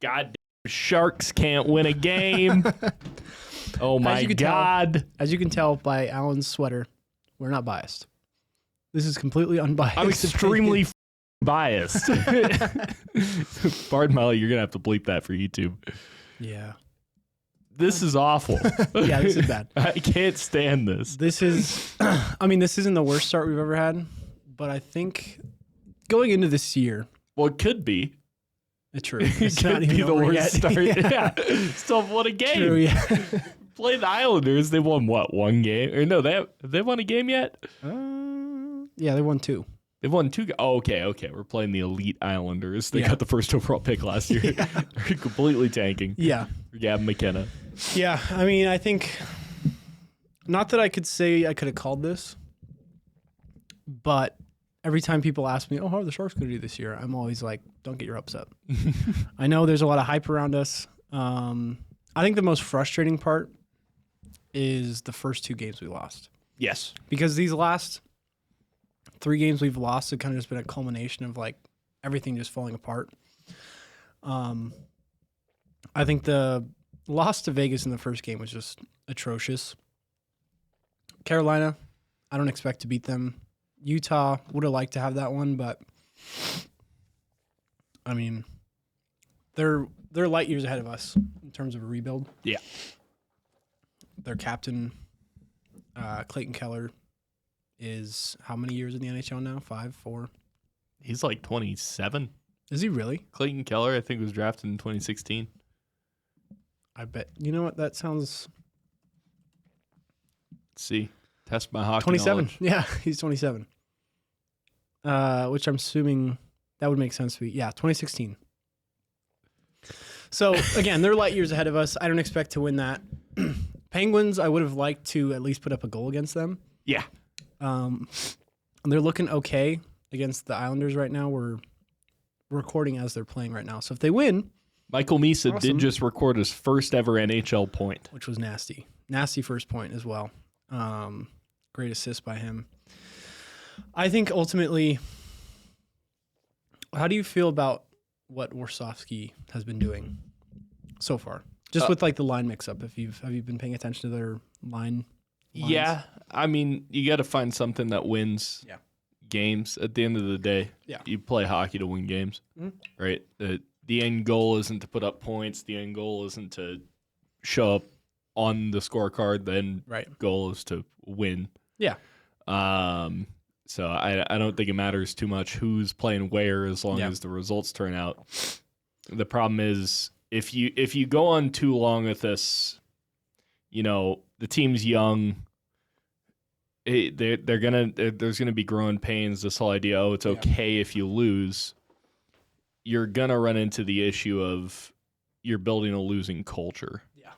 goddamn Sharks can't win a game. Oh my God. As you can tell by Alan's sweater, we're not biased. This is completely unbiased. I'm extremely biased. Pardon, Molly, you're going to have to bleep that for YouTube. Yeah. This is awful. Yeah, this is bad. I can't stand this. This is, I mean, this isn't the worst start we've ever had, but I think going into this year. Well, it could be. True. It could be the worst start. Yeah. Still have won a game. True, yeah. Play the Islanders. They won, what, one game? Or no, have they won a game yet? Yeah, they won 2. They've won 2 games. Oh, okay. We're playing the elite Islanders. They got the first overall pick last year. Yeah. They're completely tanking. Yeah. For Gavin McKenna. Yeah, I mean, I think, not that I could say I could have called this, but every time people ask me, how are the Sharks going to do this year? I'm always like, don't get your hopes up. I know there's a lot of hype around us. I think the most frustrating part is the first 2 games we lost. Yes. Because these last 3 games we've lost have kind of just been a culmination of like everything just falling apart. I think the loss to Vegas in the first game was just atrocious. Carolina, I don't expect to beat them. Utah, would have liked to have that one, but I mean, they're light years ahead of us in terms of a rebuild. Yeah. Their captain, Clayton Keller, is how many years in the NHL now? 5, 4? He's like 27. Is he really? Clayton Keller, I think, was drafted in 2016. I bet. You know what? That sounds... Let's see. Test my hockey 27. knowledge. Yeah, he's 27. Which I'm assuming that would make sense to me. Yeah, 2016. So, again, they're light years ahead of us. I don't expect to win that. Penguins, I would have liked to at least put up a goal against them. Yeah. They're looking okay against the Islanders right now. We're recording as they're playing right now. So if they win... Michael Misa did just record his first ever NHL point. Which was nasty. Nasty first point as well. Great assist by him. I think ultimately, how do you feel about what Warsofsky has been doing so far? Just with like the line mix-up. Have you been paying attention to their lines? Yeah. I mean, you got to find something that wins games at the end of the day. Yeah. You play hockey to win games, right? The end goal isn't to put up points. The end goal isn't to show up on the scorecard. The end goal is to win. Yeah. So I don't think it matters too much who's playing where as long as the results turn out. The problem is if you go on too long with this, the team's young. There's gonna be growing pains. This whole idea, it's okay if you lose. You're gonna run into the issue of you're building a losing culture. Yeah,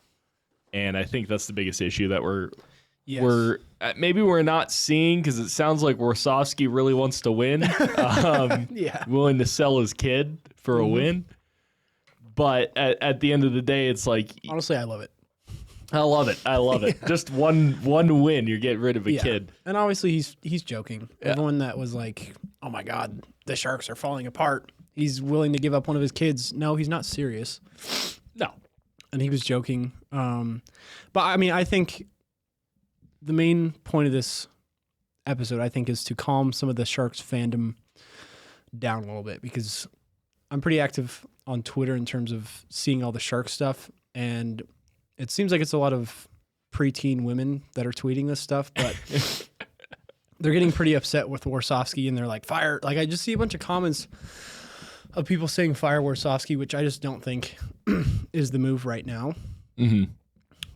and I think that's the biggest issue that we're not seeing because it sounds like Warsofsky really wants to win. Willing to sell his kid for a win, but at the end of the day, it's like honestly, I love it. I love it. Just one win, you're getting rid of a kid. And obviously, he's joking. Yeah. Everyone that was like, "Oh my God, the Sharks are falling apart." He's willing to give up one of his kids. No, he's not serious. No. And he was joking. But I mean, I think the main point of this episode, I think, is to calm some of the Sharks fandom down a little bit because I'm pretty active on Twitter in terms of seeing all the Shark stuff. And it seems like it's a lot of preteen women that are tweeting this stuff, but they're getting pretty upset with Warsofsky and they're like, fire. Like, I just see a bunch of comments of people saying fire Warsofsky, which I just don't think is the move right now. Mm-hmm.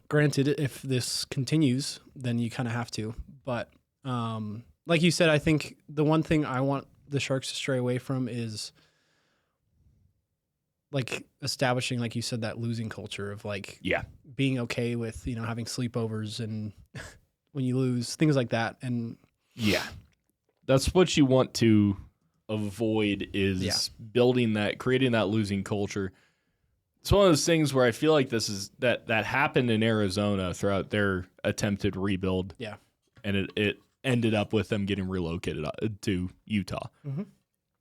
Granted, if this continues, then you kind of have to. But like you said, I think the one thing I want the Sharks to stray away from is like establishing, like you said, that losing culture of like being okay with, having sleepovers and when you lose, things like that. And that's what you want to avoid is creating that losing culture. It's one of those things where I feel like that happened in Arizona throughout their attempted rebuild. Yeah. And it ended up with them getting relocated to Utah. Mm-hmm.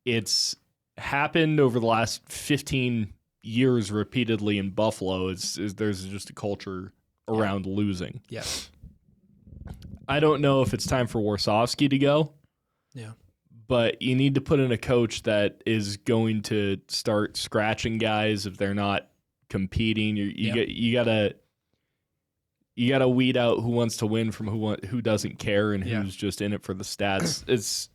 It's happened over the last 15 years repeatedly in Buffalo, there's just a culture around losing. Yes. I don't know if it's time for Warsofsky to go. Yeah. But you need to put in a coach that is going to start scratching guys if they're not competing. You gotta weed out who wants to win from who doesn't care and who's just in it for the stats.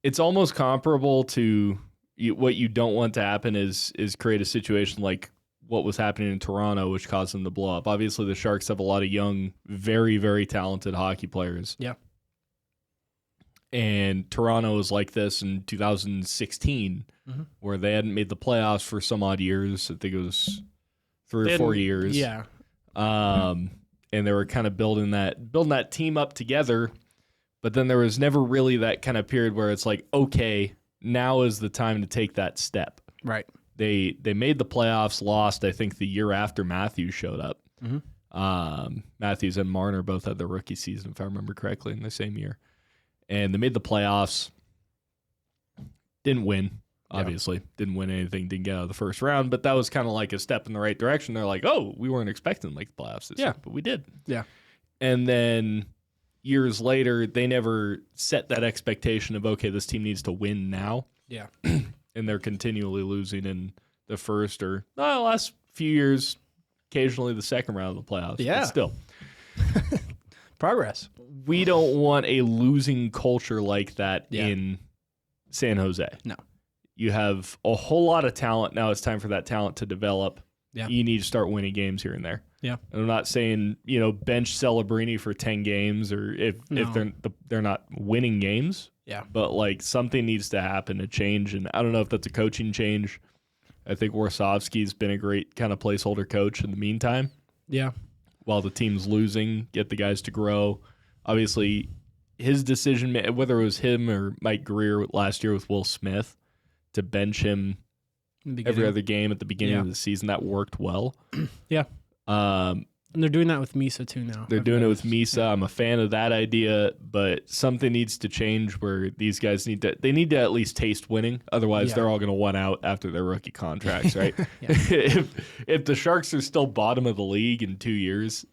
It's almost comparable to what you don't want to happen is create a situation like what was happening in Toronto, which caused them to blow up. Obviously, the Sharks have a lot of young, very, very talented hockey players. Yeah. And Toronto was like this in 2016, where they hadn't made the playoffs for some odd years. I think it was 3 or 4 years. Yeah. And they were kind of building that team up together. But then there was never really that kind of period where it's like, okay, now is the time to take that step. Right. They made the playoffs, lost, I think, the year after Matthews showed up. Matthews and Marner both had their rookie season, if I remember correctly, in the same year. And they made the playoffs. Didn't win, obviously. Didn't win anything, didn't get out of the first round, but that was kind of like a step in the right direction. They're like, oh, we weren't expecting to make the playoffs this year, but we did. Yeah. And then years later, they never set that expectation of, okay, this team needs to win now. Yeah. And they're continually losing in the first or the last few years, occasionally the second round of the playoffs. Yeah. But still. Progress. We don't want a losing culture like that in San Jose. No. You have a whole lot of talent. Now it's time for that talent to develop. Yeah. You need to start winning games here and there. Yeah. And I'm not saying, bench Celebrini for 10 games or if they're not winning games. Yeah. But like something needs to happen to change. And I don't know if that's a coaching change. I think Warsofsky's been a great kind of placeholder coach in the meantime. Yeah. While the team's losing, get the guys to grow. Obviously, his decision, whether it was him or Mike Greer last year with Will Smith, to bench him every other game at the beginning of the season, that worked well. Yeah. And they're doing that with Misa too now. They're doing it with Misa. I'm a fan of that idea, but something needs to change where these guys need to at least taste winning. Otherwise, they're all going to want out after their rookie contracts, right? If the Sharks are still bottom of the league in 2 years,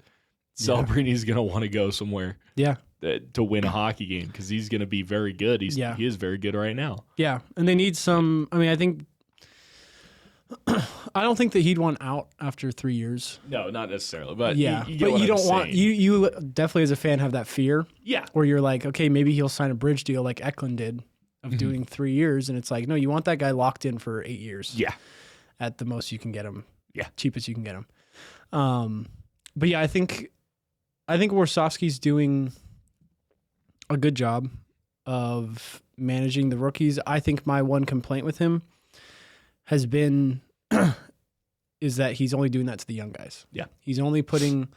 Celebrini's going to want to go somewhere. Yeah. To win a hockey game because he's going to be very good. He is very good right now. Yeah, and they need some. I mean, I don't think that he'd want out after 3 years. No, not necessarily. But you don't want you definitely as a fan have that fear. Yeah, where you're like, okay, maybe he'll sign a bridge deal like Eklund did of doing 3 years, and it's like, no, you want that guy locked in for 8 years. Yeah, at the most you can get him. Yeah, cheapest you can get him. But yeah, I think Warsofsky's doing a good job of managing the rookies. I think my one complaint with him has been is that he's only doing that to the young guys. Yeah. He's only putting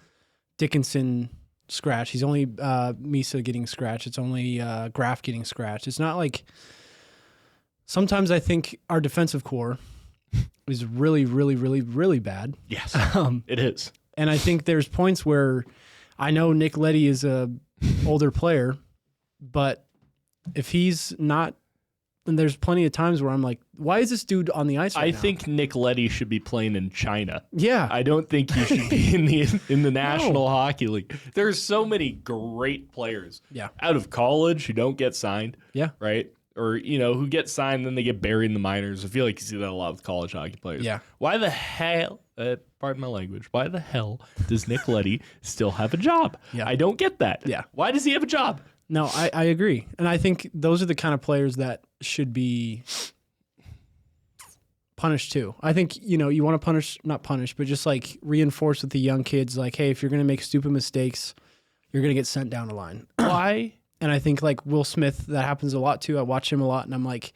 Dickinson scratch. He's only Misa getting scratched. It's only Graf getting scratched. It's not like sometimes I think our defensive core is really, really, really, really bad. Yes, it is. And I think there's points where I know Nick Leddy is a older player, but if he's not, and there's plenty of times where I'm like, why is this dude on the ice right now? I think Nick Leddy should be playing in China. Yeah. I don't think he should be in the National Hockey League. There's so many great players out of college who don't get signed. Yeah. Right? Or, who get signed, then they get buried in the minors. I feel like you see that a lot with college hockey players. Yeah. Why the hell, pardon my language, why the hell does Nick Leddy still have a job? Yeah. I don't get that. Yeah. Why does he have a job? No, I agree. And I think those are the kind of players that should be punished too. I think, you want to not punish, but just like reinforce with the young kids, like, hey, if you're going to make stupid mistakes, you're going to get sent down the line. Why? And I think like Will Smith, that happens a lot too. I watch him a lot and I'm like,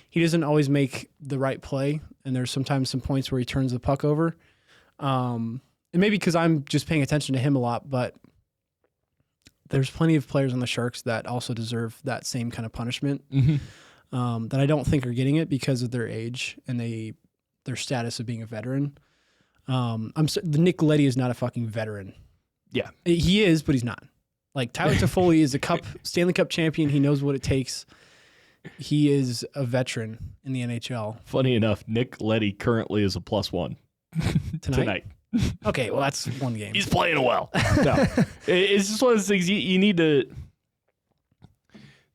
he doesn't always make the right play. And there's sometimes some points where he turns the puck over. And maybe because I'm just paying attention to him a lot, but there's plenty of players on the Sharks that also deserve that same kind of punishment that I don't think are getting it because of their age and their status of being a veteran. Nick Leddy is not a fucking veteran. Yeah. He is, but he's not. Like Tyler Toffoli is a Stanley Cup champion. He knows what it takes. he is a veteran in the NHL. Funny enough, Nick Leddy currently is a +1 tonight. Okay, well, that's one game. He's playing well. No, it's just one of those things you need to.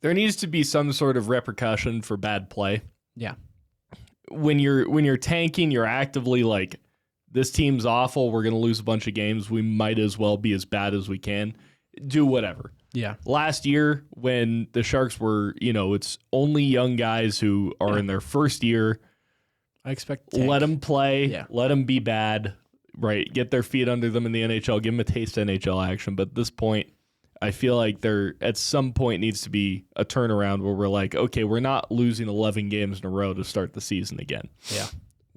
There needs to be some sort of repercussion for bad play. Yeah. When you're tanking, you're actively like, this team's awful. We're going to lose a bunch of games. We might as well be as bad as we can. Do whatever. Yeah. Last year, when the Sharks were, it's only young guys who are in their first year. I expect let them play. Yeah. Let them be bad. Right. Get their feet under them in the NHL. Give them a taste of NHL action. But at this point, I feel like there at some point needs to be a turnaround where we're like, okay, we're not losing 11 games in a row to start the season again. Yeah.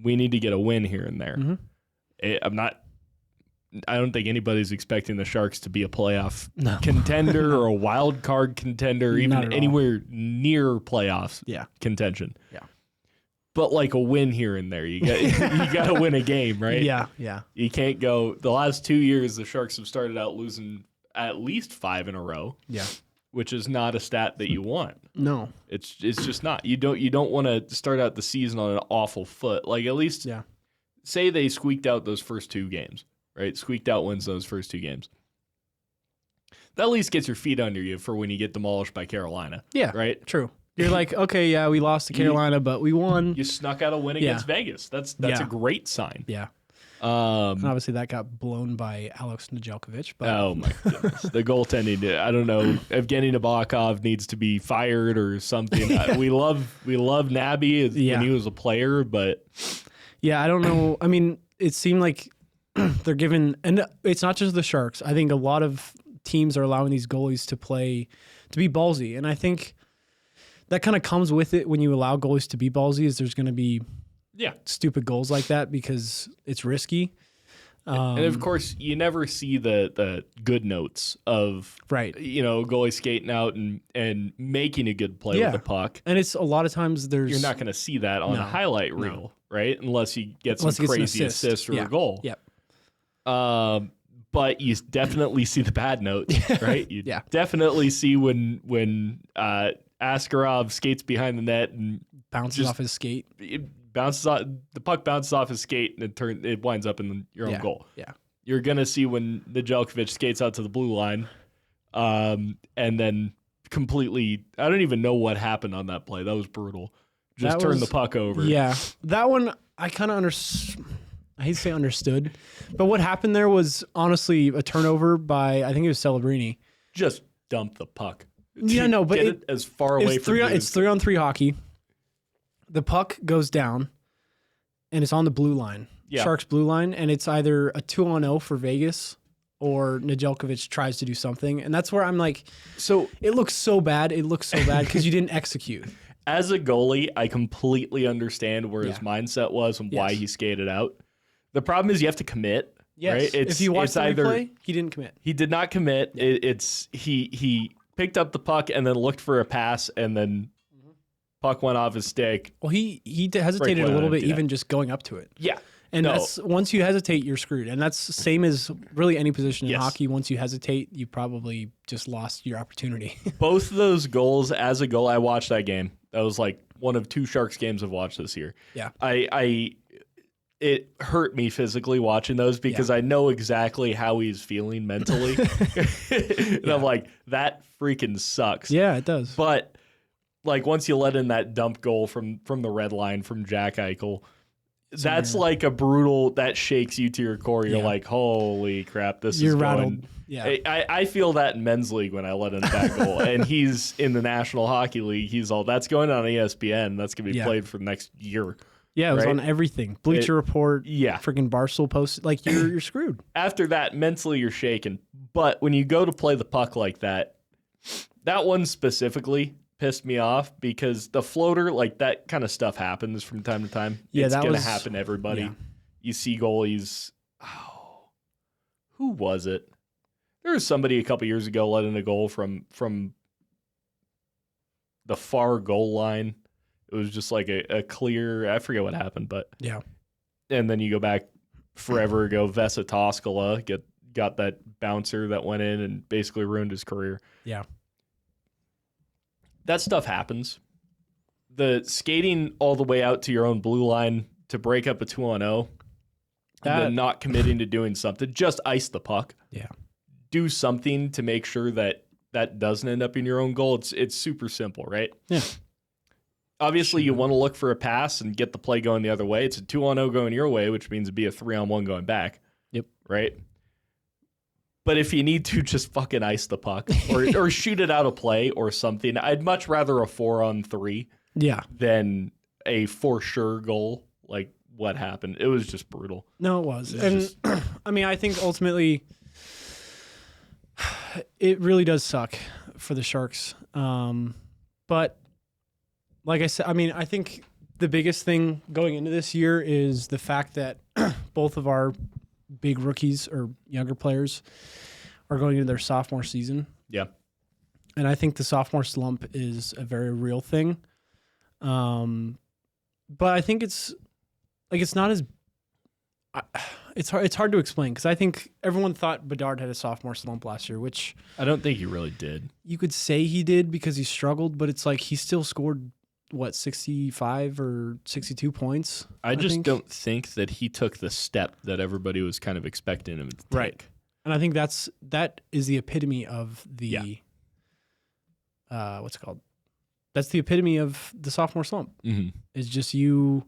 We need to get a win here and there. Mm-hmm. I don't think anybody's expecting the Sharks to be a playoff contender or a wild card contender, or even anywhere near playoffs contention. Yeah. But like a win here and there. You got to win a game, right? Yeah, yeah. You can't go the last 2 years the Sharks have started out losing at least 5 in a row. Yeah. Which is not a stat that you want. No. It's just not. You don't want to start out the season on an awful foot. Like at least say they squeaked out those first 2 games, right? Squeaked out wins those first 2 games. That at least gets your feet under you for when you get demolished by Carolina. Yeah. Right? True. You're like, okay, yeah, we lost to Carolina, but we won. You snuck out a win against Vegas. That's a great sign. Yeah. And obviously that got blown by Alex Nedeljkovic. But oh my goodness, the goaltending! I don't know. Evgeny Nabokov needs to be fired or something. we love Nabby when he was a player, but I don't know. I mean, it seemed like they're given, and it's not just the Sharks. I think a lot of teams are allowing these goalies to be ballsy, and I think that kind of comes with it when you allow goalies to be ballsy. Is there's going to be stupid goals like that because it's risky. And of course, you never see the good notes of goalie skating out and making a good play with the puck. And it's a lot of times you're not going to see that on a highlight reel, right? Unless you get some crazy assist or a goal. Yep. But you definitely see the bad notes, right? You definitely see when Askarov skates behind the net and bounces off his skate. The puck bounces off his skate and it winds up in your own goal. Yeah. You're going to see when Nedeljkovic skates out to the blue line and then completely, I don't even know what happened on that play. That was brutal. Just turn the puck over. Yeah. That one, I kind of I hate to say understood, but what happened there was honestly a turnover by, I think it was Celebrini. Just dump the puck. Yeah, no, but it as far away from you. It's 3-on-3 hockey. The puck goes down, and it's on the blue line, Sharks blue line, and it's either a 2-on-0 for Vegas or Nedeljkovic tries to do something, and that's where I'm like, so it looks so bad. It looks so bad because you didn't execute. As a goalie, I completely understand where his mindset was and why he skated out. The problem is you have to commit. Yes. Right? If you watch the replay, he didn't commit. He did not commit. Yeah. He picked up the puck and then looked for a pass and then puck went off his stick. Well, he hesitated a little bit even just going up to it. Yeah. And that's once you hesitate, you're screwed. And that's the same as really any position in hockey. Once you hesitate, you probably just lost your opportunity. Both of those goals, as a goal, I watched that game. That was like one of 2 Sharks games I've watched this year. Yeah. It hurt me physically watching those because I know exactly how he's feeling mentally. And I'm like, that freaking sucks. Yeah, it does. But like once you let in that dump goal from the red line from Jack Eichel, that's like a brutal, that shakes you to your core. You're like, holy crap, you're rattled. Yeah. I feel that in men's league when I let in that goal. And he's in the National Hockey League. He's all, that's going on ESPN. That's going to be played for the next year. Yeah, it was on everything. Bleacher Report, freaking Barstool Post. Like, you're screwed. After that, mentally, you're shaken. But when you go to play the puck like that one specifically pissed me off because the floater, like, that kind of stuff happens from time to time. Yeah, it's going to happen to everybody. Yeah. You see goalies. Who was it? There was somebody a couple years ago letting a goal from the far goal line. It was just like a clear, I forget what happened, but yeah. And then you go back forever ago, Vesa Toskala got that bouncer that went in and basically ruined his career. Yeah. That stuff happens. the skating all the way out to your own blue line to break up a 2-on-0 and then not committing to doing something, just ice the puck. Yeah. Do something to make sure that doesn't end up in your own goal. It's super simple, right? Yeah. Obviously, you want to look for a pass and get the play going the other way. It's a 2-on-0 going your way, which means it'd be a 3-on-1 going back. Yep. Right? But if you need to, just fucking ice the puck or shoot it out of play or something. I'd much rather a 4-on-3 than a for sure goal like what happened. It was just brutal. No, it was. I mean, I think ultimately it really does suck for the Sharks. But like I said, I mean, I think the biggest thing going into this year is the fact that both of our big rookies or younger players are going into their sophomore season. Yeah. And I think the sophomore slump is a very real thing. But I think it's not as it's hard to explain because I think everyone thought Bedard had a sophomore slump last year, which I don't think he really did. You could say he did because he struggled, but it's like he still scored 65 or 62 points. I just don't think that he took the step that everybody was kind of expecting him to take. Right. And I think that is the epitome of the what's it called? That's the epitome of the sophomore slump. Mm-hmm. It's just you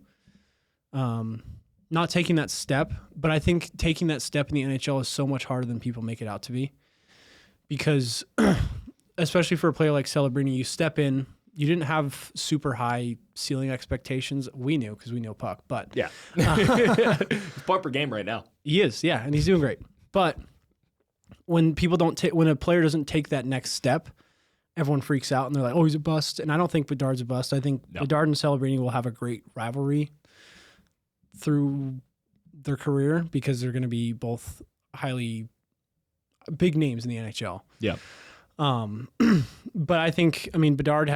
not taking that step, but I think taking that step in the NHL is so much harder than people make it out to be. Because especially for a player like Celebrini, you step in, you didn't have super high ceiling expectations. We knew because we know puck, but yeah, he's point per game right now. He is, yeah, and he's doing great. But when people when a player doesn't take that next step, everyone freaks out and they're like, "Oh, he's a bust." And I don't think Bedard's a bust. I think Bedard and Celebrini will have a great rivalry through their career because they're going to be both highly big names in the NHL. Yeah. But I think, Bedard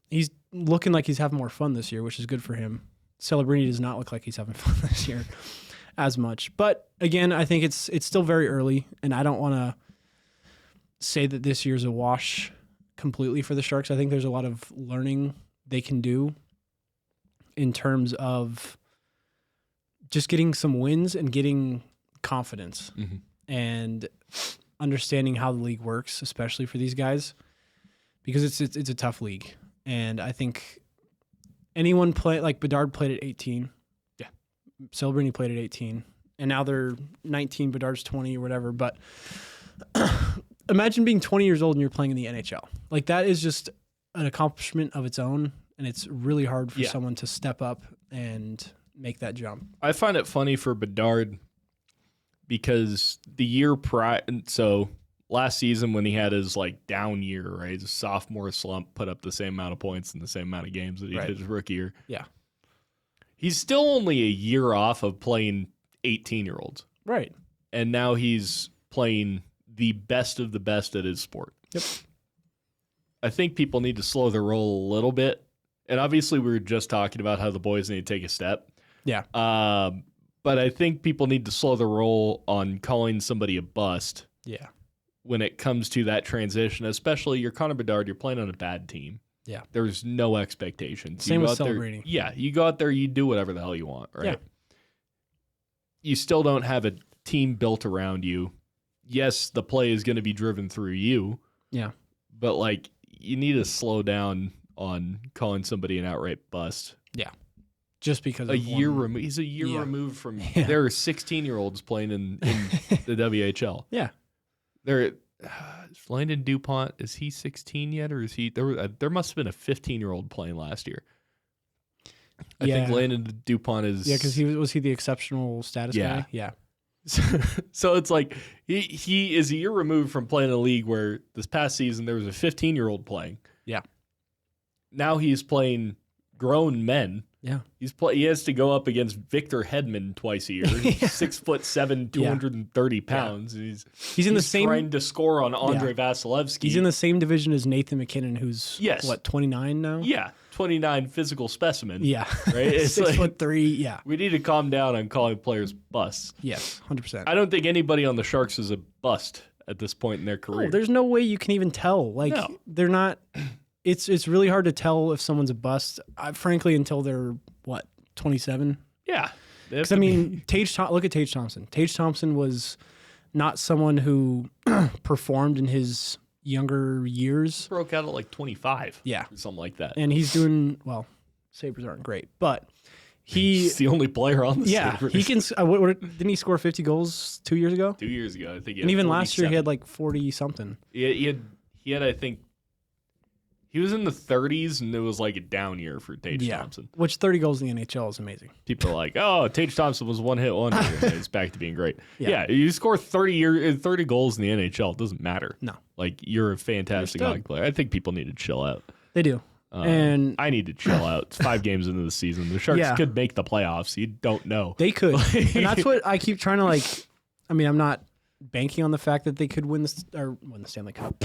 he's looking like he's having more fun this year, which is good for him. Celebrini does not look like he's having fun this year as much. But again, I think it's still very early, and I don't want to say that this year's a wash completely for the Sharks. I think there's a lot of learning they can do in terms of just getting some wins and getting confidence and understanding how the league works, especially for these guys, because it's a tough league. And I think anyone like Bedard played at 18. Yeah. Celebrini played at 18. And now they're 19, Bedard's 20 or whatever. But imagine being 20 years old and you're playing in the NHL. Like, that is just an accomplishment of its own. And it's really hard for someone to step up and make that jump. I find it funny for Bedard because the year prior, so last season when he had his down year, right, his sophomore slump, put up the same amount of points in the same amount of games that he did his rookie year. Yeah. He's still only a year off of playing 18-year-olds. Right. And now he's playing the best of the best at his sport. Yep. I think people need to slow their roll a little bit. And obviously we were just talking about how the boys need to take a step. Yeah. But I think people need to slow the roll on calling somebody a bust. Yeah. When it comes to that transition, especially you're Connor Bedard, you're playing on a bad team. Yeah. There's no expectations. Same with Celebrini. Yeah. You go out there, you do whatever the hell you want, right? Yeah. You still don't have a team built around you. Yes, the play is going to be driven through you. Yeah. But you need to slow down on calling somebody an outright bust. Yeah. Just because he's a year removed from. Yeah. There are 16-year-olds playing in the WHL. Yeah, Landon DuPont, is he 16 yet, or is he there must have been a 15-year-old playing last year. I think Landon DuPont is because was he the exceptional status guy? Yeah. So it's like he is a year removed from playing in a league where this past season there was a 15-year-old playing. Yeah. Now he's playing grown men. Yeah, he has to go up against Victor Hedman twice a year. He's 6'7", 230 pounds. He's in the same trying to score on Andre Vasilevsky. He's in the same division as Nathan McKinnon, who's 29 now. Yeah, 29 physical specimen. Yeah, right. It's 6'3". Yeah, we need to calm down on calling players busts. Yes, 100%. I don't think anybody on the Sharks is a bust at this point in their career. No, there's no way you can even tell. They're not. it's really hard to tell if someone's a bust, frankly, until they're, 27? Yeah. Because, I mean, look at Tage Thompson. Tage Thompson was not someone who performed in his younger years. Broke out at like 25. Yeah. Or something like that. And he's doing, Sabres aren't great, but he's the only player on the Sabres. He can, didn't he score 50 goals 2 years ago? 2 years ago, I think. And even last year, he had like 40-something. He had, I think, he was in the 30s, and it was like a down year for Tage Thompson. Which 30 goals in the NHL is amazing. People are like, oh, Tage Thompson was one-hit wonder, and he's back to being great. Yeah, you score 30 goals in the NHL. It doesn't matter. No. Like, you're a fantastic hockey player. I think people need to chill out. They do. And I need to chill out. It's 5 games into the season. The Sharks could make the playoffs. You don't know. They could. And that's what I keep trying to I'm not banking on the fact that they could win the Stanley Cup,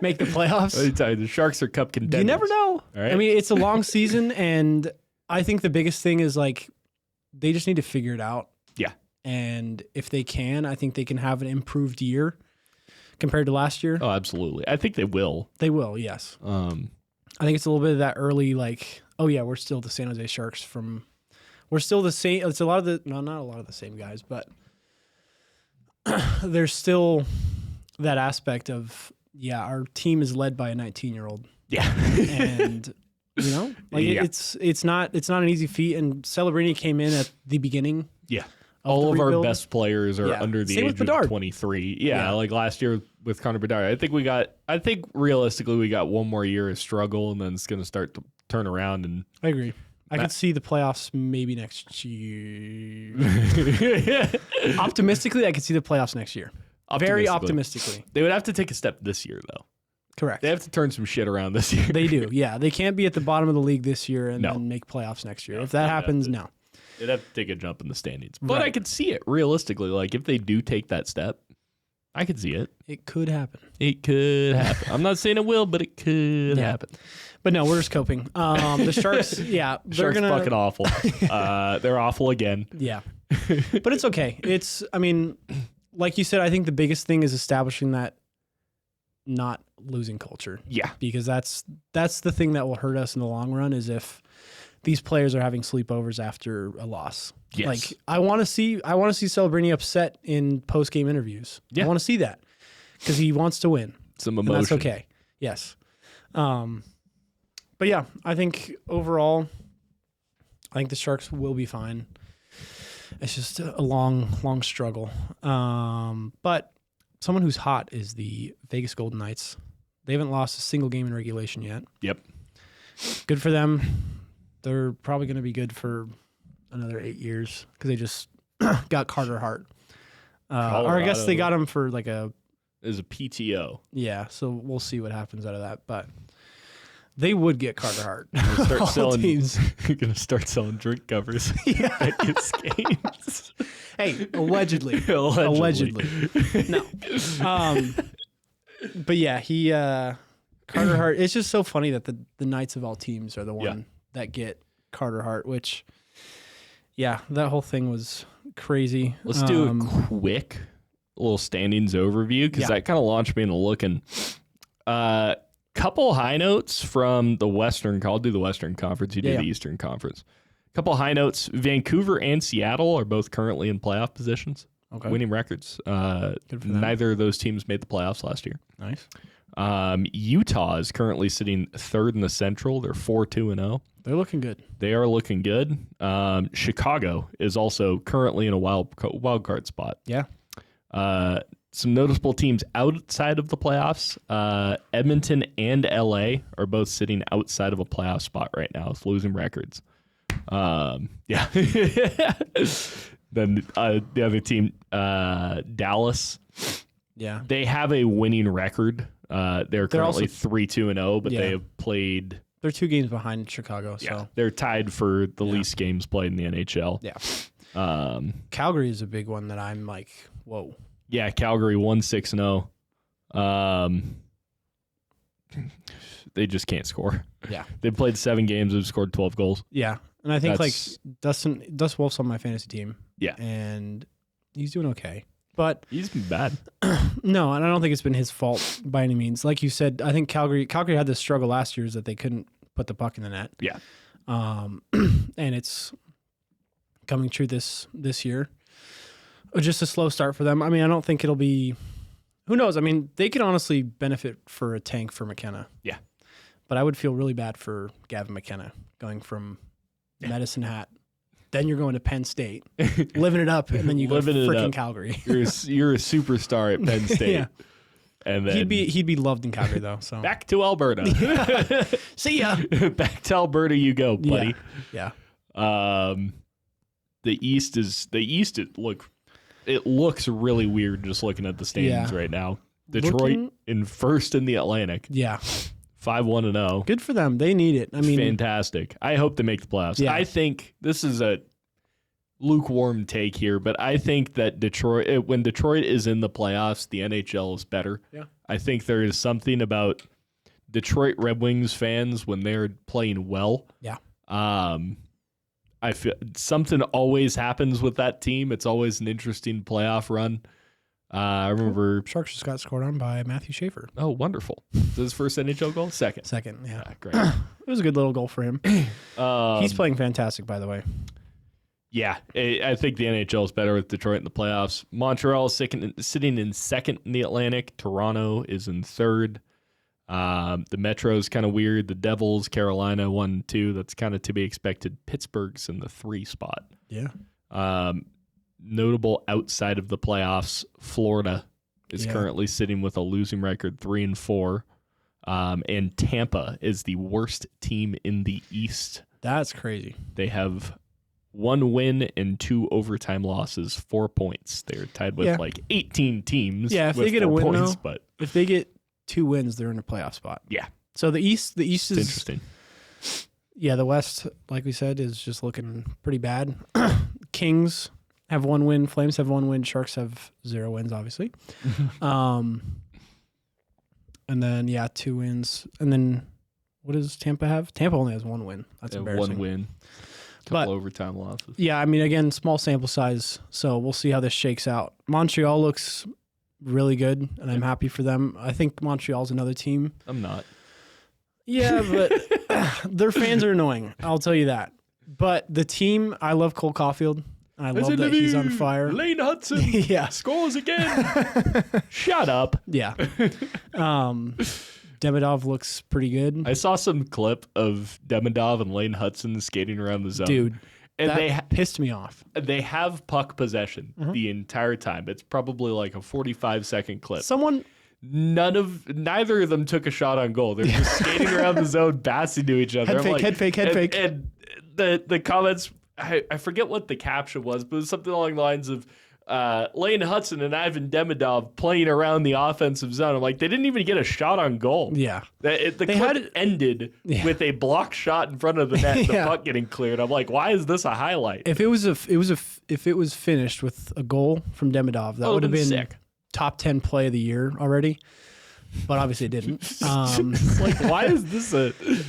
make the playoffs. Let me tell you, the Sharks are cup contenders. You never know. Right? I mean, it's a long season, and I think the biggest thing is they just need to figure it out. Yeah. And if they can, I think they can have an improved year compared to last year. Oh, absolutely. I think they will. They will, yes. I think it's a little bit of that early, we're still the San Jose Sharks we're still the same. It's not a lot of the same guys, but there's still that aspect of, our team is led by a 19-year-old. Yeah. And, it's not an easy feat. And Celebrini came in at the beginning. Yeah. All of our best players are under the age of 23. Yeah, like last year with Connor Bedard. I think realistically we got one more year of struggle, and then it's going to start to turn around. And I agree. I could see the playoffs maybe next year. Optimistically, I could see the playoffs next year. Very optimistically. They would have to take a step this year, though. Correct. They have to turn some shit around this year. They do, yeah. They can't be at the bottom of the league this year and then make playoffs next year. If that happens, no. They'd have to take a jump in the standings. But I could see it realistically. Like, if they do take that step, I could see it. It could happen. It could happen. I'm not saying it will, but it could happen. But no, we're just coping. The Sharks, they're Sharks fucking awful. They're awful again. Yeah. But it's okay. Like you said, I think the biggest thing is establishing that not losing culture. Yeah. Because that's the thing that will hurt us in the long run, is if these players are having sleepovers after a loss. Yes. I want to see Celebrini upset in post-game interviews. Yeah. I want to see that because he wants to win. Some emotion. And that's okay. Yes. But yeah, I think overall, the Sharks will be fine. It's just a long struggle. But someone who's hot is the Vegas Golden Knights. They haven't lost a single game in regulation yet. Yep. Good for them. They're probably going to be good for another 8 years because they just got Carter Hart. Or I guess they got him for as a PTO. Yeah, so we'll see what happens out of that. But they would get Carter Hart. You're going to start selling drink covers at his games. Hey, allegedly. Allegedly. No. But yeah, Carter Hart, it's just so funny that the Knights of all teams are the one that get Carter Hart, which, that whole thing was crazy. Let's do a quick little standings overview because that kind of launched me into looking. Couple high notes from the Western. I'll do the Western Conference. You do the Eastern Conference. Couple high notes. Vancouver and Seattle are both currently in playoff positions, winning records. Neither of those teams made the playoffs last year. Nice. Utah is currently sitting third in the Central. They're 4-2-0. They're looking good. They are looking good. Chicago is also currently in a wild card spot. Yeah. Some noticeable teams outside of the playoffs. Edmonton and LA are both sitting outside of a playoff spot right now. It's losing records. Then the other team, Dallas. Yeah. They have a winning record. They're currently 3-2-0, but they have played. They're 2 games behind Chicago. So they're tied for the least games played in the NHL. Yeah. Calgary is a big one that I'm like, whoa. Yeah, Calgary 1-6-0. They just can't score. Yeah. They've played 7 games. They've scored 12 goals. Yeah. And I think Dustin Wolf's on my fantasy team. Yeah. And he's doing okay. But he's been bad. No, and I don't think it's been his fault by any means. Like you said, I think Calgary had this struggle last year is that they couldn't put the puck in the net. Yeah. And it's coming true this year. Just a slow start for them. I mean, I don't think it'll be. Who knows? I mean, they could honestly benefit for a tank for McKenna. Yeah. But I would feel really bad for Gavin McKenna going from Medicine Hat. Then you're going to Penn State, living it up, and then you go to freaking Calgary. You're a superstar at Penn State. Yeah. And then he'd be loved in Calgary though. So back to Alberta. See ya. Back to Alberta you go, buddy. Yeah. The East it looks really weird just looking at the standings right now. Detroit in first in the Atlantic. Yeah. 5-1-0. Good for them. They need it. I mean, fantastic. I hope they make the playoffs. Yeah. I think this is a lukewarm take here, but I think that when Detroit is in the playoffs, the NHL is better. Yeah. I think there is something about Detroit Red Wings fans when they're playing well. Yeah. I feel something always happens with that team. It's always an interesting playoff run. I remember Sharks just got scored on by Matthew Schaefer. Oh, wonderful! Is this his first NHL goal? Second, yeah. Great. It was a good little goal for him. He's playing fantastic, by the way. Yeah, I think the NHL is better with Detroit in the playoffs. Montreal is sitting in second in the Atlantic. Toronto is in third. The Metro is kind of weird. The Devils, Carolina 1-2. That's kind of to be expected. Pittsburgh's in the 3 spot. Yeah. Notable outside of the playoffs, Florida is currently sitting with a losing record 3-4. And Tampa is the worst team in the East. That's crazy. They have 1 win and 2 overtime losses, 4 points. They're tied with like 18 teams. Yeah, if they get a win, points, but if they get 2 wins, they're in a playoff spot. Yeah. So the East is interesting. Yeah, the West, like we said, is just looking pretty bad. Kings have 1 win. Flames have 1 win. Sharks have 0 wins, obviously. And then 2 wins. And then what does Tampa have? Tampa only has 1 win. That's embarrassing. 1 win. Couple overtime losses. Yeah, I mean, again, small sample size, so we'll see how this shakes out. Montreal looks really good, and I'm happy for them. I think Montreal's another team. I'm not. Yeah, but their fans are annoying. I'll tell you that. But the team, I love Cole Caulfield. I love that he's on fire. Lane Hudson scores again. Shut up. Yeah. Demidov looks pretty good. I saw some clip of Demidov and Lane Hudson skating around the zone. Dude, and that pissed me off. They have puck possession the entire time. It's probably like a 45-second clip. Neither of them took a shot on goal. They're just skating around the zone, passing to each other. Head fake. And the comments, I forget what the caption was, but it was something along the lines of Lane Hudson and Ivan Demidov playing around the offensive zone. I'm like, they didn't even get a shot on goal. Yeah. The clip ended with a blocked shot in front of the net, the puck getting cleared. I'm like, why is this a highlight? If it was finished with a goal from Demidov, that would have been sick. Top 10 play of the year already. But obviously it didn't. Like, why is this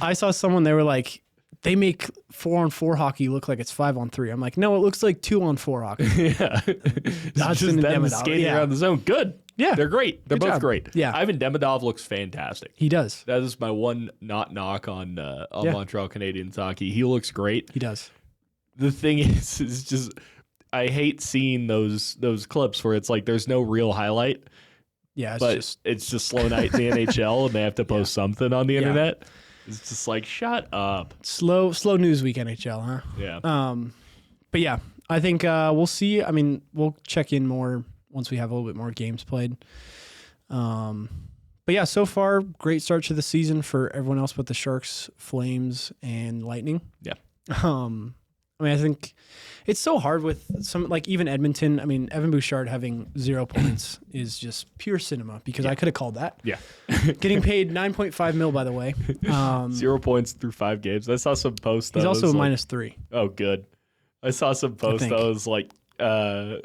I saw someone, they were like, they make 4-on-4 hockey look like it's 5-on-3. I'm like, no, it looks like 2-on-4 hockey. Yeah. That's just them skating around the zone. Good. Yeah. They're great. They're both great. Yeah. Ivan Demidov looks fantastic. He does. That is my one not knock on Montreal Canadiens hockey. He looks great. He does. The thing is just I hate seeing those clips where it's like there's no real highlight. Yeah, it's just slow night in the NHL and they have to post something on the internet. It's just like, shut up. Slow news week NHL, huh? Yeah. But yeah, I think we'll see. I mean, we'll check in more once we have a little bit more games played. But yeah, so far, great start to the season for everyone else but the Sharks, Flames, and Lightning. Yeah. I mean, I think it's so hard with some, like even Edmonton. I mean, Evan Bouchard having 0 points is just pure cinema because I could have called that. Yeah. Getting paid $9.5 million, by the way. 0 points through 5 games. I saw some posts. He's also a -3. Oh, good. I saw some posts that was like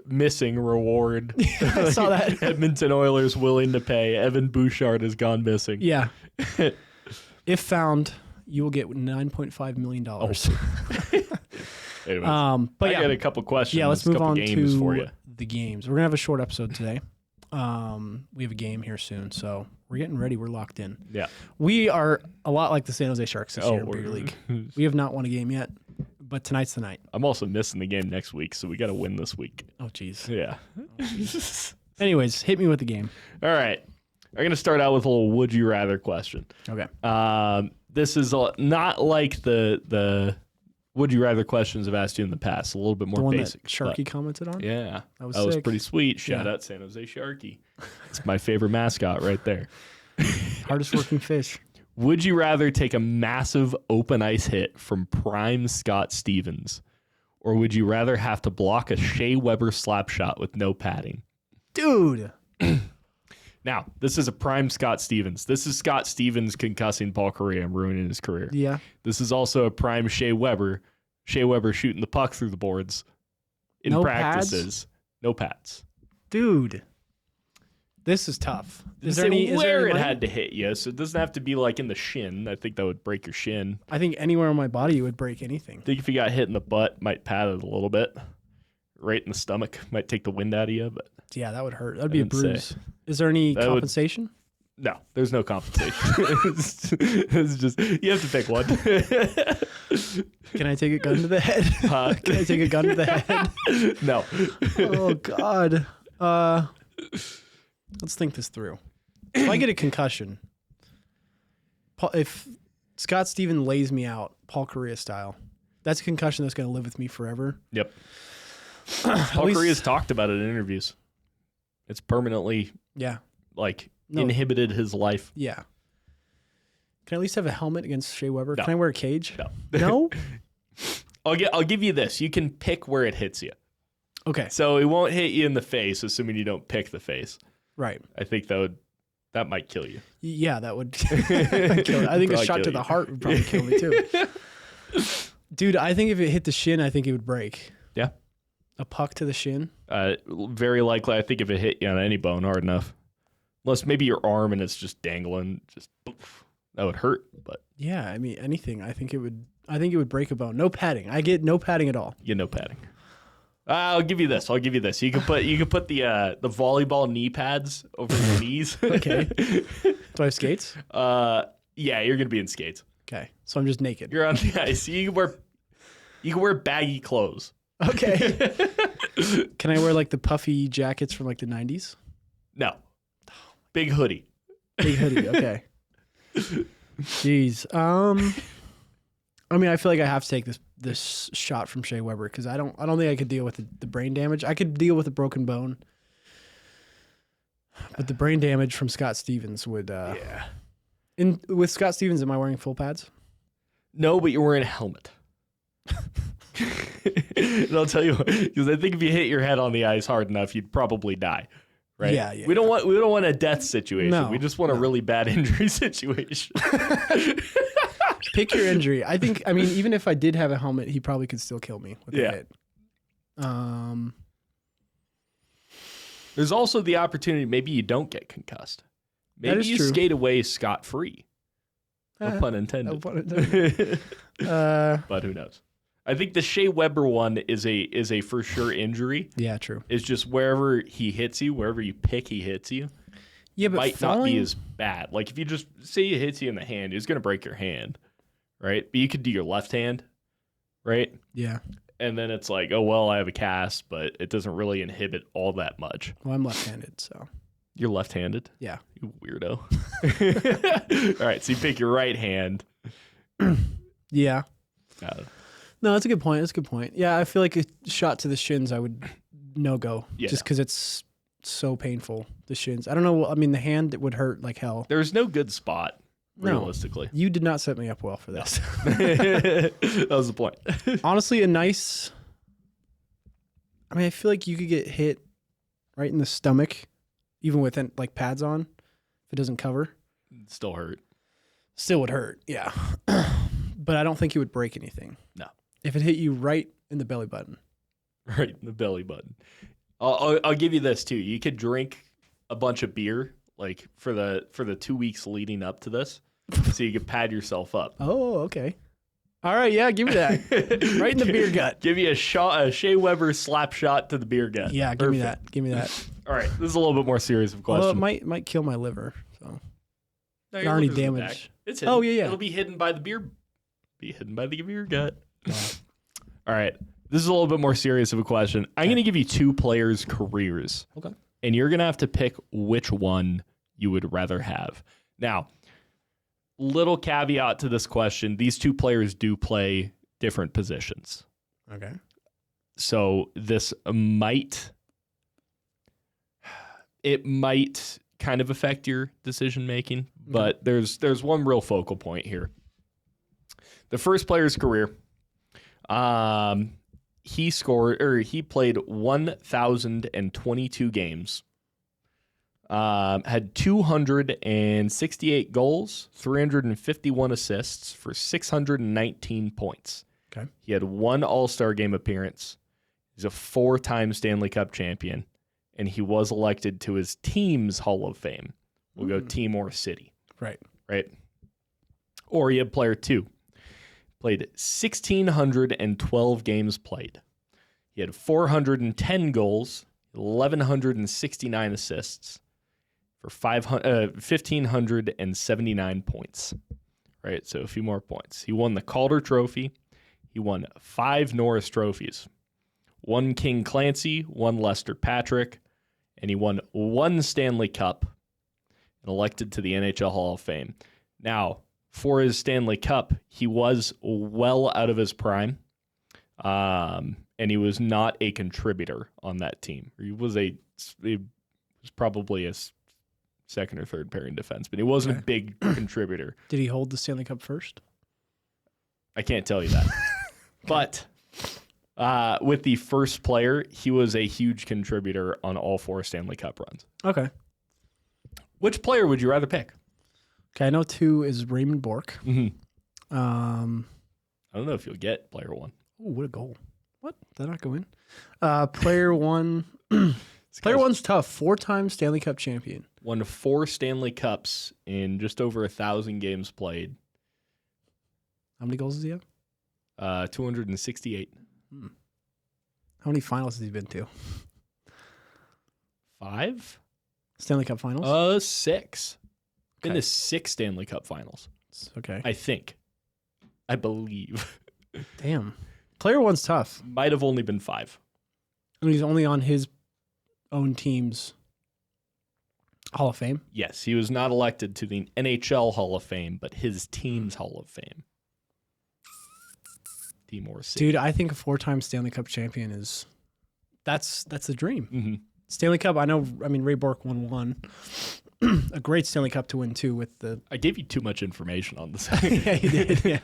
missing reward. I saw that. Edmonton Oilers willing to pay. Evan Bouchard has gone missing. Yeah. If found, you will get $9.5 million. Anyways, but I got a couple questions. Yeah, let's move on games to for you. the games. We're going to have a short episode today. We have a game here soon, so we're getting ready. We're locked in. Yeah. We are a lot like the San Jose Sharks this year in Beer League. We have not won a game yet, but tonight's the night. I'm also missing the game next week, so we got to win this week. Oh, jeez. Yeah. Anyways, hit me with the game. All right. I'm going to start out with a little would you rather question. Okay. This is not like the would you rather questions I've asked you in the past. A little bit more the one basic. that Sharky commented on? Yeah. That was was sick. pretty sweet. Shout out San Jose Sharky. It's my favorite mascot right there. Hardest working fish. Would you rather take a massive open ice hit from prime Scott Stevens, or would you rather have to block a Shea Weber slap shot with no padding? Dude. Now, this is a prime Scott Stevens. This is Scott Stevens concussing Paul Correa and ruining his career. Yeah. This is also a prime Shea Weber. Shea Weber shooting the puck through the boards in No practices. No pads. Dude. This is tough. Is there Say any where it money? had to hit you, so it doesn't have to be like in the shin. I think that would break your shin. I think anywhere on my body would break anything. I think if you got hit in the butt, might pad it a little bit. Right in the stomach, might take the wind out of you, but Yeah, that would hurt. That'd be a I'd say bruise. Is there any that would- compensation? no, there's no compensation. it's just you have to pick one. Can I take a gun to the head? Can I take a gun to the head? No. Oh God. Let's think this through. If I get a concussion, if Scott Stevens lays me out, Paul Correa style, that's a concussion that's going to live with me forever. Yep. Paul Correa's talked about it in interviews. It's permanently inhibited his life. Yeah. Can I at least have a helmet against Shea Weber? No. Can I wear a cage? No. No? I'll give you this. You can pick where it hits you. Okay. So it won't hit you in the face, assuming you don't pick the face. Right. I think that might kill you. Yeah, that would kill it. I think a Probably shot to kill the you. heart would probably kill me too. Dude, I think if it hit the shin, I think it would break. Yeah. A puck to the shin? Very likely. I think if it hit you on any bone hard enough, unless maybe your arm and it's just dangling, just poof, that would hurt. But Yeah, I mean anything. I think it would break a bone. No padding. I get no padding at all. you know padding. I'll give you this. You can put the volleyball knee pads over your knees. Okay. Do I have skates? Yeah, you're gonna be in skates. Okay. So I'm just naked. You're on the ice. You can wear baggy clothes. Okay. Can I wear like the puffy jackets from like the 90s? No. Big hoodie. Big hoodie. Okay. Jeez. I mean, I feel like I have to take this shot from Shea Weber because I don't think I could deal with the brain damage. I could deal with a broken bone, but the brain damage from Scott Stevens would. Yeah. With Scott Stevens, am I wearing full pads? No, but you're wearing a helmet. And I'll tell you, because I think if you hit your head on the ice hard enough, you'd probably die. Right? Yeah. We don't want a death situation. No, we just want a really bad injury situation. Pick your injury. I mean, even if I did have a helmet, he probably could still kill me with a hit. There's also the opportunity maybe you don't get concussed. Maybe you true. skate away scot-free. No pun intended. No pun intended. But who knows? I think the Shea Weber one is a for sure injury. Yeah, true. It's just wherever he hits you, wherever you pick he hits you, Yeah, but might not be as bad. Like if you just say he hits you in the hand, it's gonna break your hand, right? But you could do your left hand, right? Yeah. And then it's like, oh well, I have a cast, but it doesn't really inhibit all that much. Well, I'm left-handed, so. You're left-handed? Yeah. You weirdo. All right, so you pick your right hand. Yeah. No, that's a good point. That's a good point. Yeah, I feel like a shot to the shins, I would no go. Yeah. Just because it's so painful, the shins. I don't know. I mean, the hand would hurt like hell. There's no good spot, No. realistically. You did not set me up well for this. That was the point. Honestly, I mean, I feel like you could get hit right in the stomach, even with like pads on, if it doesn't cover. It still hurt. Still would hurt, yeah. But I don't think it would break anything. No. If it hit you right in the belly button. Right in the belly button. I'll give you this too. You could drink a bunch of beer like for the 2 weeks leading up to this, so you could pad yourself up. Oh, okay. All right, yeah, give me that. Right in the beer gut. Give you a Shea Weber slap shot to the beer gut. Yeah, give me that. Give me that. All right, this is a little bit more serious of a question. Although it might kill my liver. So No, already damaged. It's hidden. Oh yeah. It'll be hidden by the beer. Be hidden by the beer gut. All right, this is a little bit more serious of a question. I'm going to give you two players' careers. Okay. And you're going to have to pick which one you would rather have. Now, little caveat to this question: these two players do play different positions. Okay. So this might kind of affect your decision making, but there's one real focal point here. The first player's career, he played 1,022 games, had 268 goals, 351 assists for 619 points. Okay. He had one All-Star game appearance. He's a 4-time Stanley Cup champion, and he was elected to his team's Hall of Fame. We'll go team or city. Right. Or you have player 2. Played 1,612 games played. He had 410 goals, 1,169 assists for 1,579 points. Right, so a few more points. He won the Calder Trophy. He won 5 Norris Trophies. 1 King Clancy, 1 Lester Patrick, and he won 1 Stanley Cup and elected to the NHL Hall of Fame. Now, for his Stanley Cup, he was well out of his prime, and he was not a contributor on that team. He was probably a second or third pairing defenseman. He wasn't a big contributor. Did he hold the Stanley Cup first? I can't tell you that. But with the first player, he was a huge contributor on all 4 Stanley Cup runs. Okay. Which player would you rather pick? Okay, I know 2 is Raymond Bourque. Mm-hmm. I don't know if you'll get player 1. Oh, what a goal. What? Did that not go in? Player 1. Player 1's tough. 4-time Stanley Cup champion. Won 4 Stanley Cups in just over 1,000 games played. How many goals does he have? 268. How many finals has he been to? 5? Stanley Cup finals? 6. Been Okay. to 6 Stanley Cup finals. Okay. I believe. Damn. Player 1's tough. Might have only been 5. And he's only on his own team's Hall of Fame? Yes, he was not elected to the NHL Hall of Fame, but his team's Hall of Fame. Team or city. Dude, I think a 4-time Stanley Cup champion is that's a dream. Mm-hmm. Stanley Cup, Ray Bourque won 1. A great Stanley Cup to win 2 with the I gave you too much information on this. Yeah, you did. Yeah.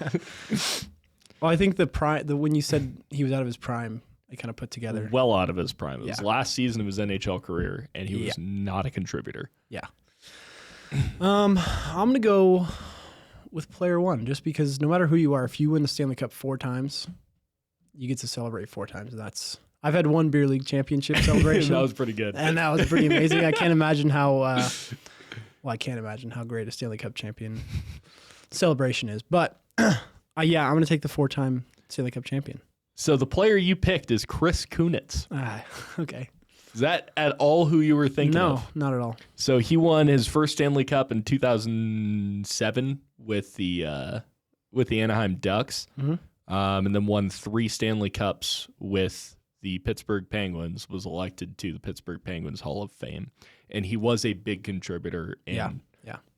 Well, I think when you said he was out of his prime, I kind of put together. Well out of his prime. It was Yeah. last season of his NHL career, and he was not a contributor. Yeah. I'm gonna go with player 1, just because no matter who you are, if you win the Stanley Cup 4 times, you get to celebrate 4 times. I've had 1 beer league championship celebration. That was pretty good. And that was pretty amazing. I can't imagine how great a Stanley Cup champion celebration is. But I'm going to take the 4-time Stanley Cup champion. So the player you picked is Chris Kunitz. Okay. Is that at all who you were thinking of? No, not at all. So he won his first Stanley Cup in 2007 with the Anaheim Ducks, and then won 3 Stanley Cups with the Pittsburgh Penguins, was elected to the Pittsburgh Penguins Hall of Fame. And he was a big contributor in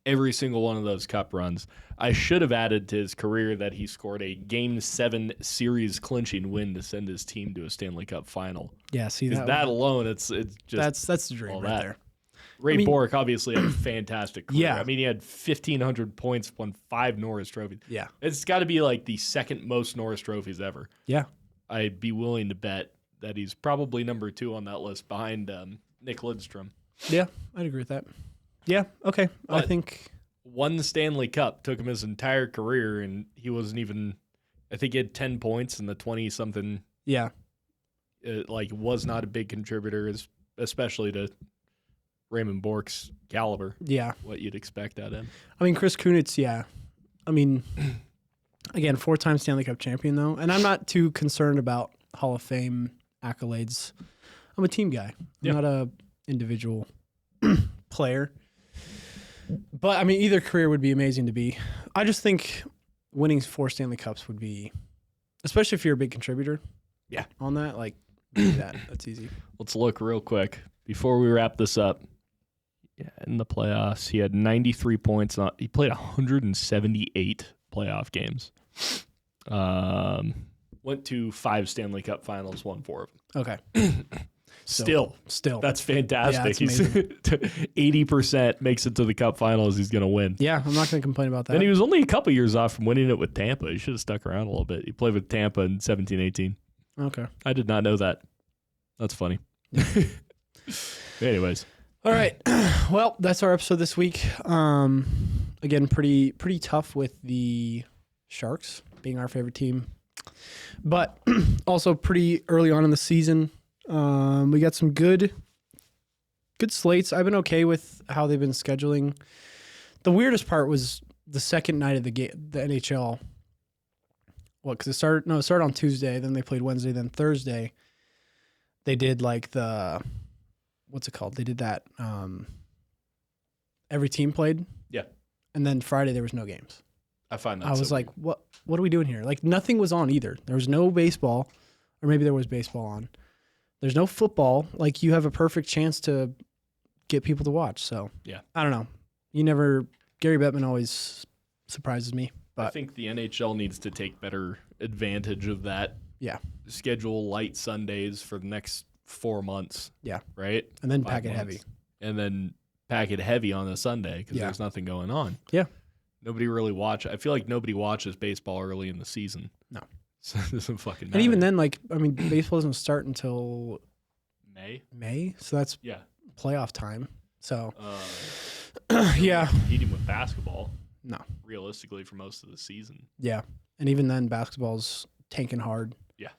every single one of those cup runs. I should have added to his career that he scored a Game 7 series clinching win to send his team to a Stanley Cup final. Yeah, see that alone, it's just that's the dream right there. Ray Bourque obviously had a fantastic career. Yeah. I mean, he had 1,500 points, won 5 Norris trophies. Yeah. It's got to be like the second most Norris trophies ever. Yeah. I'd be willing to bet that he's probably number 2 on that list behind Nick Lidstrom. Yeah, I'd agree with that. Yeah, okay. But I think 1 Stanley Cup took him his entire career, and he wasn't even, I think he had 10 points in the 20-something. Yeah. Was not a big contributor, especially to Raymond Bourque's caliber. Yeah. What you'd expect out of him. I mean, Chris Kunitz, yeah. I mean, Again, 4-time Stanley Cup champion, though. And I'm not too concerned about Hall of Fame accolades. I'm a team guy. I'm not a individual player. But, I mean, either career would be amazing to be. I just think winning 4 Stanley Cups would be, especially if you're a big contributor on that, like, do that. That's easy. Let's look real quick before we wrap this up. Yeah, in the playoffs, he had 93 points. He played 178 playoff games. Went to 5 Stanley Cup finals, won 4 of them. Okay. Still. That's fantastic. Yeah, He's 80% makes it to the Cup finals. He's going to win. Yeah, I'm not going to complain about that. And he was only a couple years off from winning it with Tampa. He should have stuck around a little bit. He played with Tampa in 17-18. Okay. I did not know that. That's funny. Anyways. All right. Well, that's our episode this week. Again, pretty tough with the Sharks being our favorite team, but also pretty early on in the season. We got some good slates. I've been okay with how they've been scheduling. The weirdest part was the second night of the game, the NHL. What? Because it started on Tuesday. Then they played Wednesday. Then Thursday, they did like what's it called? They did that. Every team played. Yeah. And then Friday there was no games. I find that I was like, what are we doing here? Like nothing was on either. There was no baseball, or maybe there was baseball on. There's no football. Like you have a perfect chance to get people to watch. So yeah, I don't know. Gary Bettman always surprises me. But I think the NHL needs to take better advantage of that. Yeah. Schedule light Sundays for the next 4 months. Yeah. Right? And then 5 pack it months. heavy. And then pack it heavy on a Sunday because there's nothing going on. Yeah. Nobody really I feel like nobody watches baseball early in the season. No. So it doesn't fucking matter. And even then, baseball doesn't start until May. So that's playoff time. So, yeah. Competing with basketball. No. Realistically for most of the season. Yeah. And even then, basketball's tanking hard. Yeah.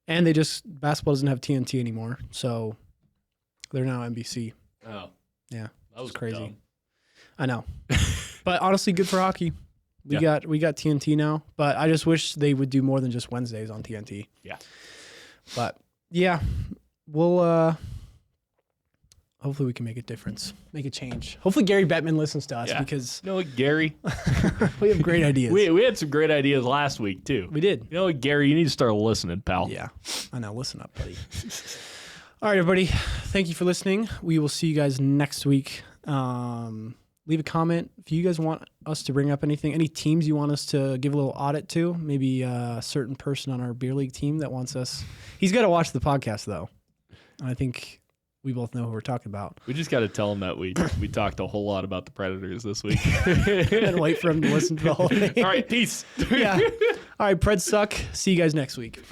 And basketball doesn't have TNT anymore. So they're now NBC. Oh. Yeah. That was crazy. Dumb. I know. But honestly, good for hockey. We got TNT now, but I just wish they would do more than just Wednesdays on TNT. Yeah. But yeah, we'll hopefully we can make a difference, make a change. Hopefully Gary Bettman listens to us because you know what, Gary, we have great ideas. we had some great ideas last week too. We did. You know what, Gary, you need to start listening, pal. Yeah, I know. Listen up, buddy. All right, everybody. Thank you for listening. We will see you guys next week. Leave a comment if you guys want us to bring up anything, any teams you want us to give a little audit to. Maybe a certain person on our beer league team that wants us. He's got to watch the podcast though. I think we both know who we're talking about. We just got to tell him that we talked a whole lot about the Predators this week. And wait for him to listen to the whole thing. All right, peace. Yeah. All right, Preds suck. See you guys next week.